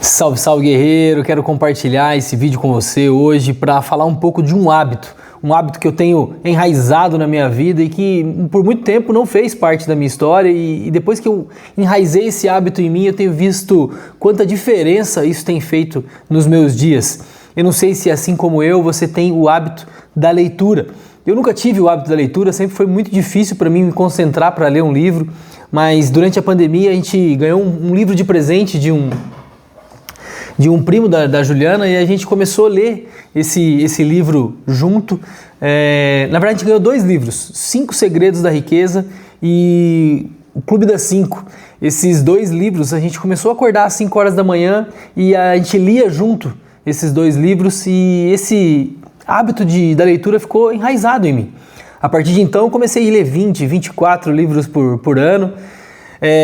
Salve, salve guerreiro! Quero compartilhar esse vídeo com você hoje para falar um pouco de um hábito que eu tenho enraizado na minha vida e que por muito tempo não fez parte da minha história e depois que eu enraizei esse hábito em mim, eu tenho visto quanta diferença isso tem feito nos meus dias. Eu não sei se assim como eu, você tem o hábito da leitura. Eu nunca tive o hábito da leitura, sempre foi muito difícil para mim me concentrar para ler um livro, mas durante a pandemia a gente ganhou um livro de presente de um primo da Juliana e a gente começou a ler esse livro junto. Na verdade a gente ganhou 2 livros, 5 Segredos da Riqueza e o Clube das 5. Esses 2 livros a gente começou a acordar às 5 horas da manhã e a gente lia junto esses 2 livros e esse hábito da leitura ficou enraizado em mim. A partir de então eu comecei a ler 20, 24 livros por ano.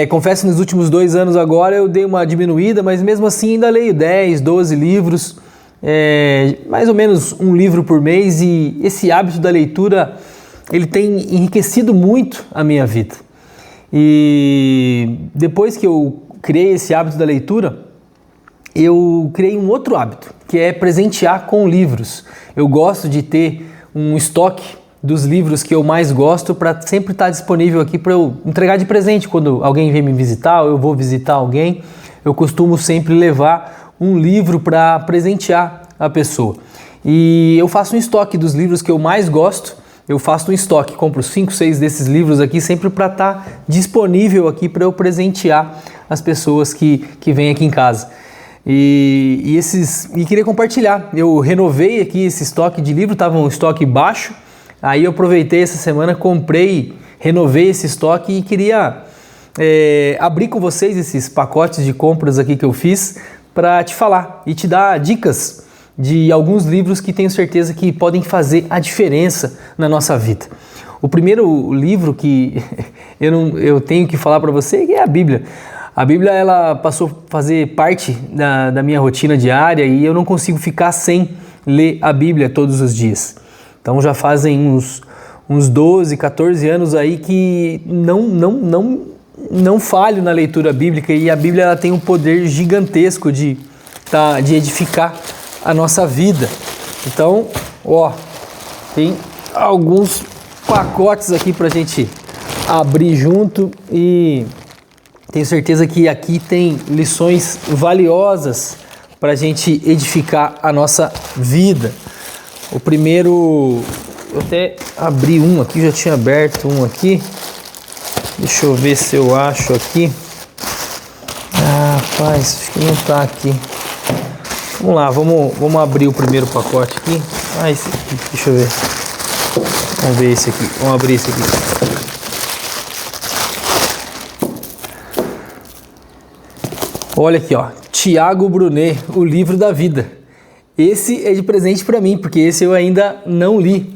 Confesso que nos últimos 2 anos agora eu dei uma diminuída, mas mesmo assim ainda leio 10, 12 livros, mais ou menos um livro por mês, e esse hábito da leitura ele tem enriquecido muito a minha vida. E depois que eu criei esse hábito da leitura, eu criei um outro hábito, que é presentear com livros. Eu gosto de ter um estoque dos livros que eu mais gosto para sempre estar disponível aqui para eu entregar de presente quando alguém vem me visitar ou eu vou visitar alguém. Eu costumo sempre levar um livro para presentear a pessoa. E eu faço um estoque dos livros que eu mais gosto. Eu faço um estoque, compro 5, 6 desses livros aqui sempre para estar disponível aqui para eu presentear as pessoas que vêm aqui em casa. E queria compartilhar. Eu renovei aqui esse estoque de livro, estava um estoque baixo. Aí eu aproveitei essa semana, comprei, renovei esse estoque e queria abrir com vocês esses pacotes de compras aqui que eu fiz para te falar e te dar dicas de alguns livros que tenho certeza que podem fazer a diferença na nossa vida. O primeiro livro que eu tenho que falar para você é a Bíblia. A Bíblia ela passou a fazer parte da minha rotina diária e eu não consigo ficar sem ler a Bíblia todos os dias. Então já fazem uns 12, 14 anos aí que não falho na leitura bíblica, e a Bíblia ela tem um poder gigantesco de edificar a nossa vida. Então, tem alguns pacotes aqui para a gente abrir junto e tenho certeza que aqui tem lições valiosas para a gente edificar a nossa vida. O primeiro, eu até abri um aqui, já tinha aberto um aqui. Deixa eu ver se eu acho aqui. Rapaz, acho que não tá aqui. Vamos lá, vamos abrir o primeiro pacote aqui. Esse aqui, deixa eu ver. Vamos ver esse aqui, vamos abrir esse aqui. Olha aqui, Tiago Brunet, O Livro da Vida. Esse é de presente para mim, porque esse eu ainda não li.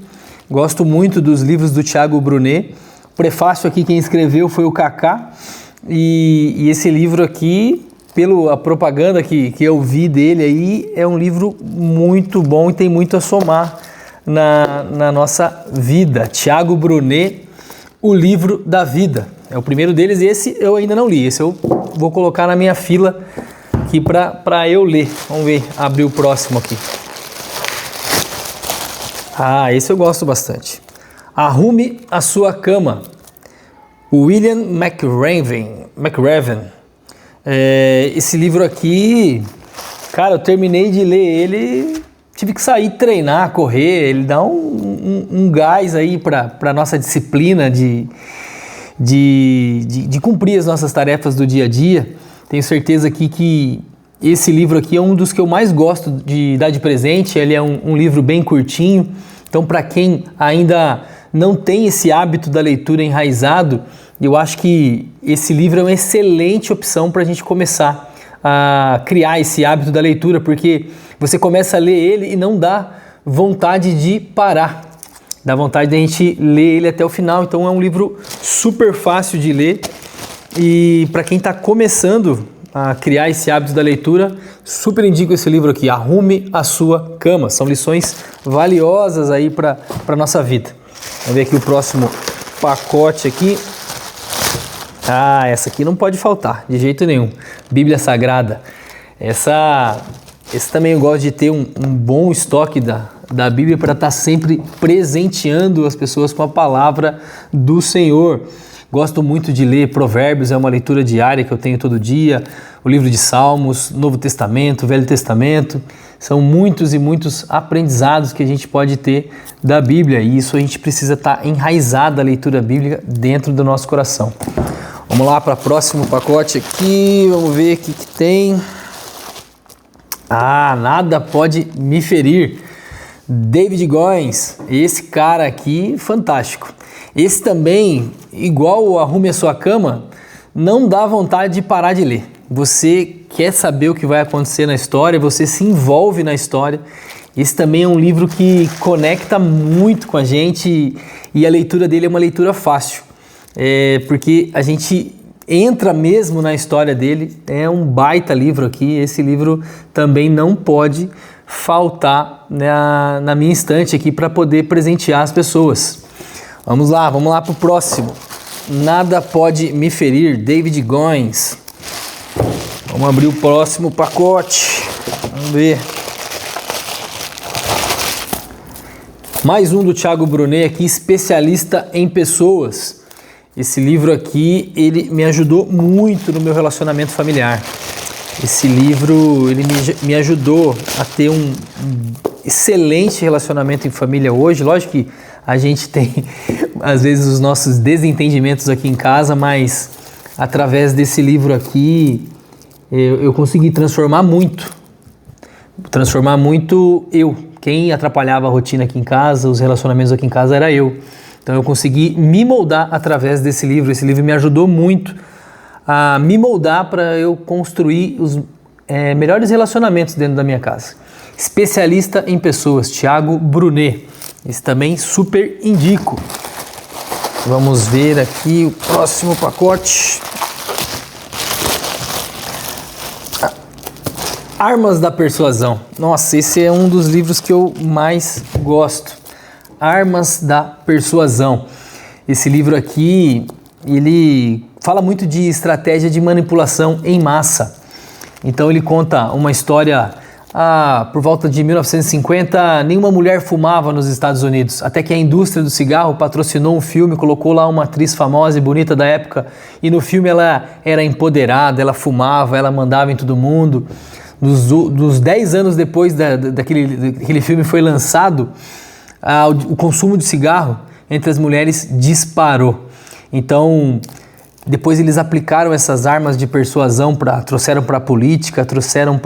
Gosto muito dos livros do Tiago Brunet. O prefácio aqui quem escreveu foi o Kaká. E esse livro aqui, pela propaganda que eu vi dele aí, é um livro muito bom e tem muito a somar na nossa vida. Tiago Brunet, O Livro da Vida. É o primeiro deles e esse eu ainda não li. Esse eu vou colocar na minha fila aqui para eu ler. Vamos ver, abrir o próximo aqui. Esse eu gosto bastante. Arrume a Sua Cama, William McRaven. Esse livro aqui, cara, eu terminei de ler ele, tive que sair treinar, correr. Ele dá um gás aí para nossa disciplina de cumprir as nossas tarefas do dia a dia. Tenho certeza aqui que esse livro aqui é um dos que eu mais gosto de dar de presente. Ele é um livro bem curtinho, então para quem ainda não tem esse hábito da leitura enraizado, eu acho que esse livro é uma excelente opção para a gente começar a criar esse hábito da leitura, porque você começa a ler ele e não dá vontade de parar, dá vontade de a gente ler ele até o final. Então é um livro super fácil de ler. E para quem está começando a criar esse hábito da leitura, super indico esse livro aqui, Arrume a Sua Cama. São lições valiosas aí para a nossa vida. Vamos ver aqui o próximo pacote aqui. Essa aqui não pode faltar, de jeito nenhum. Bíblia Sagrada. Esse também eu gosto de ter um bom estoque da Bíblia para estar sempre presenteando as pessoas com a palavra do Senhor. Gosto muito de ler Provérbios, é uma leitura diária que eu tenho todo dia, o livro de Salmos, Novo Testamento, Velho Testamento. São muitos e muitos aprendizados que a gente pode ter da Bíblia e isso a gente precisa estar enraizado a leitura bíblica dentro do nosso coração. Vamos lá para o próximo pacote aqui, vamos ver o que tem. Nada pode me ferir. David Goins, esse cara aqui, fantástico. Esse também, igual o Arrume a Sua Cama, não dá vontade de parar de ler. Você quer saber o que vai acontecer na história, você se envolve na história. Esse também é um livro que conecta muito com a gente e a leitura dele é uma leitura fácil. Porque a gente entra mesmo na história dele, é um baita livro aqui. Esse livro também não pode faltar na minha estante aqui para poder presentear as pessoas. Vamos lá para o próximo. Nada Pode Me Ferir, David Goins. Vamos abrir o próximo pacote. Vamos ver. Mais um do Thiago Brunet aqui, Especialista em Pessoas. Esse livro aqui, ele me ajudou muito no meu relacionamento familiar. Esse livro, ele me ajudou a ter um excelente relacionamento em família hoje. Lógico que a gente tem, às vezes, os nossos desentendimentos aqui em casa, mas através desse livro aqui, eu consegui transformar muito eu. Quem atrapalhava a rotina aqui em casa, os relacionamentos aqui em casa, era eu. Então eu consegui me moldar através desse livro. Esse livro me ajudou muito a me moldar para eu construir os melhores relacionamentos dentro da minha casa. Especialista em Pessoas, Thiago Brunet. Esse também super indico. Vamos ver aqui o próximo pacote. Armas da Persuasão. Nossa, esse é um dos livros que eu mais gosto. Armas da Persuasão. Esse livro aqui, ele fala muito de estratégia de manipulação em massa. Então ele conta uma história, por volta de 1950, nenhuma mulher fumava nos Estados Unidos, até que a indústria do cigarro patrocinou um filme, colocou lá uma atriz famosa e bonita da época, e no filme ela era empoderada, ela fumava, ela mandava em todo mundo. Nos 10 anos depois daquele filme foi lançado, o consumo de cigarro entre as mulheres disparou. Então, depois eles aplicaram essas armas de persuasão, trouxeram para a política, trouxeram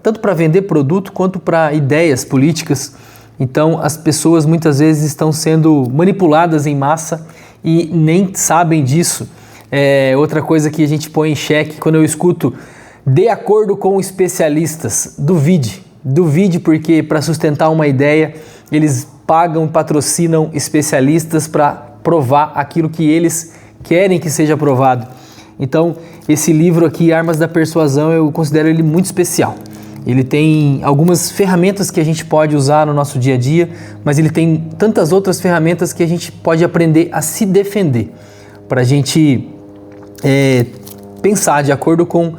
tanto para vender produto quanto para ideias políticas. Então, as pessoas muitas vezes estão sendo manipuladas em massa e nem sabem disso. Outra coisa que a gente põe em xeque quando eu escuto: de acordo com especialistas, duvide porque para sustentar uma ideia eles pagam, patrocinam especialistas para provar aquilo que eles querem que seja provado. Então esse livro aqui, Armas da Persuasão, eu considero ele muito especial. Ele tem algumas ferramentas que a gente pode usar no nosso dia a dia, mas ele tem tantas outras ferramentas que a gente pode aprender a se defender, para a gente pensar de acordo com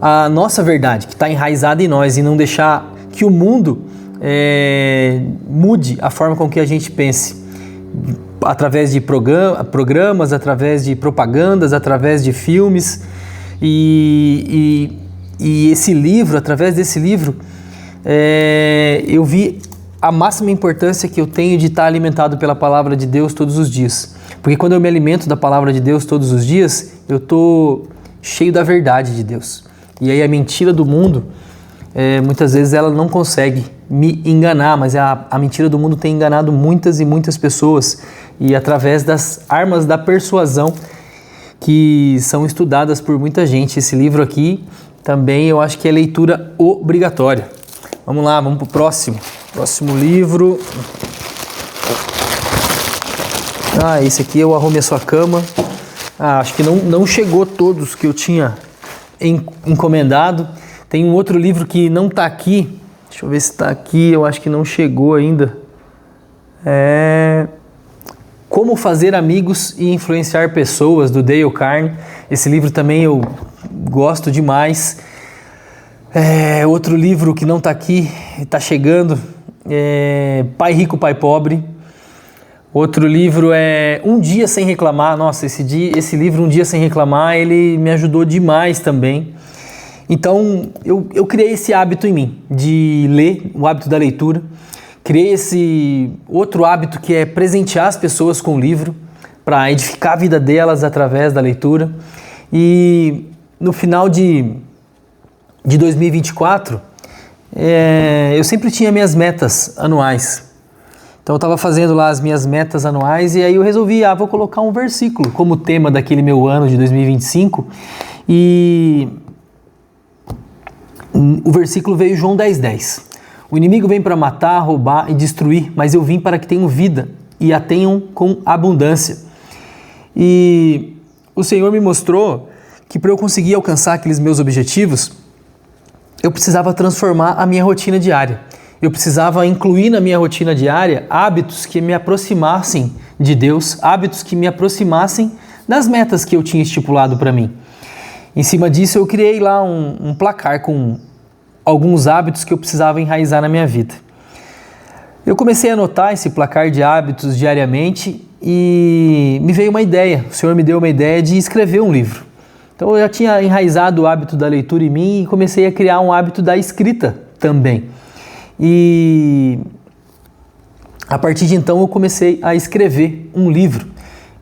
a nossa verdade, que está enraizada em nós, e não deixar que o mundo mude a forma com que a gente pense, através de programas, através de propagandas, através de filmes. E esse livro, através desse livro, eu vi a máxima importância que eu tenho de estar alimentado pela palavra de Deus todos os dias. Porque quando eu me alimento da palavra de Deus todos os dias, eu estou cheio da verdade de Deus. E aí a mentira do mundo, muitas vezes ela não consegue me enganar, mas a mentira do mundo tem enganado muitas e muitas pessoas. E através das armas da persuasão que são estudadas por muita gente. Esse livro aqui também eu acho que é leitura obrigatória. Vamos lá, vamos para o próximo. Próximo livro. Esse aqui é o Arrume a Sua Cama. Acho que não chegou todos que eu tinha encomendado. Tem um outro livro que não está aqui. Deixa eu ver se está aqui. Eu acho que não chegou ainda. Como Fazer Amigos e Influenciar Pessoas, do Dale Carnegie. Esse livro também eu gosto demais. Outro livro que não está aqui, está chegando, é Pai Rico, Pai Pobre. Outro livro é Um Dia Sem Reclamar. Nossa, esse livro, Um Dia Sem Reclamar, ele me ajudou demais também. Então, eu criei esse hábito em mim, de ler, o hábito da leitura. Criei esse outro hábito que é presentear as pessoas com o livro, para edificar a vida delas através da leitura. E no final de 2024, eu sempre tinha minhas metas anuais. Então eu estava fazendo lá as minhas metas anuais e aí eu resolvi, vou colocar um versículo como tema daquele meu ano de 2025. E o versículo veio João 10:10. O inimigo vem para matar, roubar e destruir, mas eu vim para que tenham vida e a tenham com abundância. E o Senhor me mostrou que para eu conseguir alcançar aqueles meus objetivos, eu precisava transformar a minha rotina diária. Eu precisava incluir na minha rotina diária hábitos que me aproximassem de Deus, hábitos que me aproximassem das metas que eu tinha estipulado para mim. Em cima disso, eu criei lá um placar com alguns hábitos que eu precisava enraizar na minha vida. Eu comecei a anotar esse placar de hábitos diariamente e me veio uma ideia. O Senhor me deu uma ideia de escrever um livro. Então eu já tinha enraizado o hábito da leitura em mim e comecei a criar um hábito da escrita também. E a partir de então eu comecei a escrever um livro.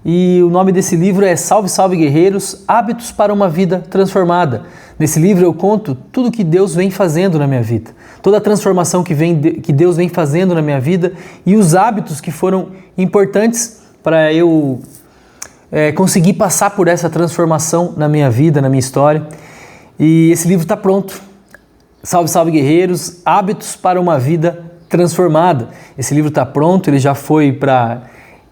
E o nome desse livro é Salve, Salve Guerreiros, Hábitos para uma Vida Transformada. Nesse livro eu conto tudo que Deus vem fazendo na minha vida, toda a transformação que Deus vem fazendo na minha vida e os hábitos que foram importantes para eu conseguir passar por essa transformação na minha vida, na minha história. E esse livro está pronto. Salve, Salve Guerreiros, Hábitos para uma Vida Transformada. Esse livro está pronto, ele já foi para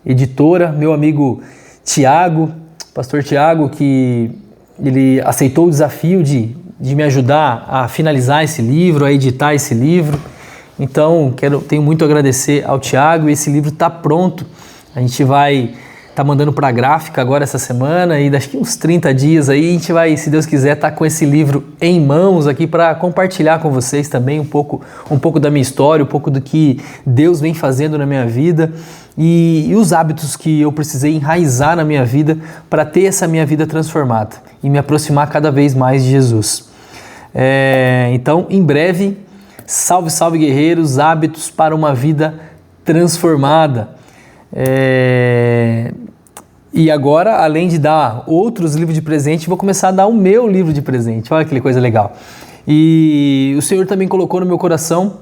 editora, meu amigo Tiago, pastor Tiago, que ele aceitou o desafio de me ajudar a finalizar esse livro, a editar esse livro. Então, tenho muito a agradecer ao Tiago e esse livro está pronto. A gente vai estar mandando para a gráfica agora essa semana e daqui uns 30 dias aí a gente vai, se Deus quiser, estar com esse livro em mãos aqui para compartilhar com vocês também um pouco da minha história, um pouco do que Deus vem fazendo na minha vida e os hábitos que eu precisei enraizar na minha vida para ter essa minha vida transformada e me aproximar cada vez mais de Jesus. Então, em breve, salve, salve guerreiros, hábitos para uma vida transformada. E agora, além de dar outros livros de presente, vou começar a dar o meu livro de presente. Olha que coisa legal. E o Senhor também colocou no meu coração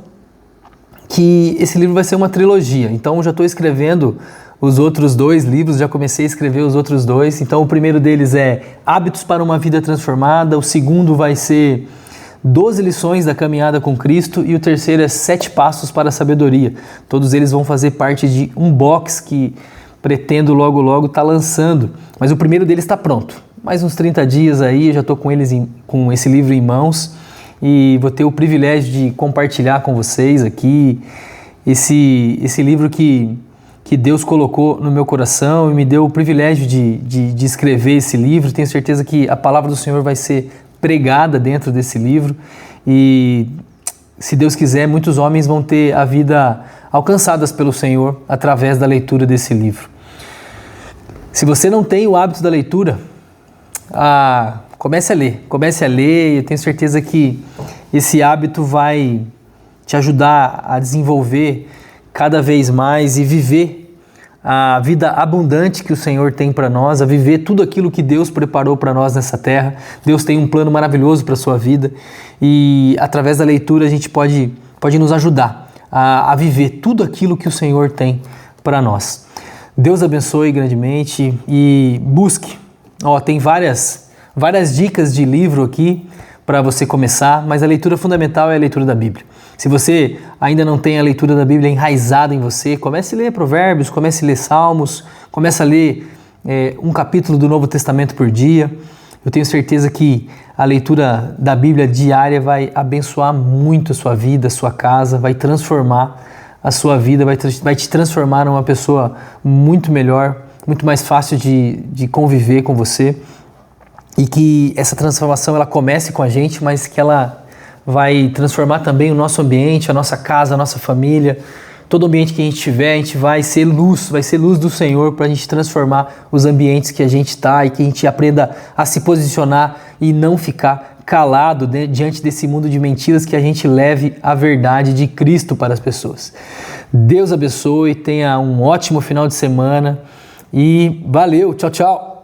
que esse livro vai ser uma trilogia. Então, eu já estou escrevendo os outros 2 livros, já comecei a escrever os outros 2. Então, o primeiro deles é Hábitos para uma Vida Transformada. O segundo vai ser 12 lições da caminhada com Cristo e o terceiro é 7 passos para a sabedoria. Todos eles vão fazer parte de um box que pretendo logo estar lançando, mas o primeiro deles está pronto. Mais uns 30 dias aí, eu já estou com esse livro em mãos e vou ter o privilégio de compartilhar com vocês aqui esse livro que Deus colocou no meu coração e me deu o privilégio de escrever esse livro. Tenho certeza que a palavra do Senhor vai ser pregada dentro desse livro e, se Deus quiser, muitos homens vão ter a vida alcançadas pelo Senhor através da leitura desse livro. Se você não tem o hábito da leitura, comece a ler, eu tenho certeza que esse hábito vai te ajudar a desenvolver cada vez mais e viver a vida abundante que o Senhor tem para nós, a viver tudo aquilo que Deus preparou para nós nessa terra. Deus tem um plano maravilhoso para a sua vida e através da leitura a gente pode nos ajudar a viver tudo aquilo que o Senhor tem para nós. Deus abençoe grandemente e busque. Tem várias dicas de livro aqui para você começar, mas a leitura fundamental é a leitura da Bíblia. Se você ainda não tem a leitura da Bíblia enraizada em você, comece a ler Provérbios, comece a ler Salmos, comece a ler um capítulo do Novo Testamento por dia. Eu tenho certeza que a leitura da Bíblia diária vai abençoar muito a sua vida, a sua casa, vai transformar a sua vida, vai te transformar numa pessoa muito melhor, muito mais fácil de conviver com você. E que essa transformação ela comece com a gente, mas que ela vai transformar também o nosso ambiente, a nossa casa, a nossa família. Todo ambiente que a gente tiver, a gente vai ser luz do Senhor para a gente transformar os ambientes que a gente está e que a gente aprenda a se posicionar e não ficar calado diante desse mundo de mentiras, que a gente leve a verdade de Cristo para as pessoas. Deus abençoe, tenha um ótimo final de semana e valeu, tchau, tchau!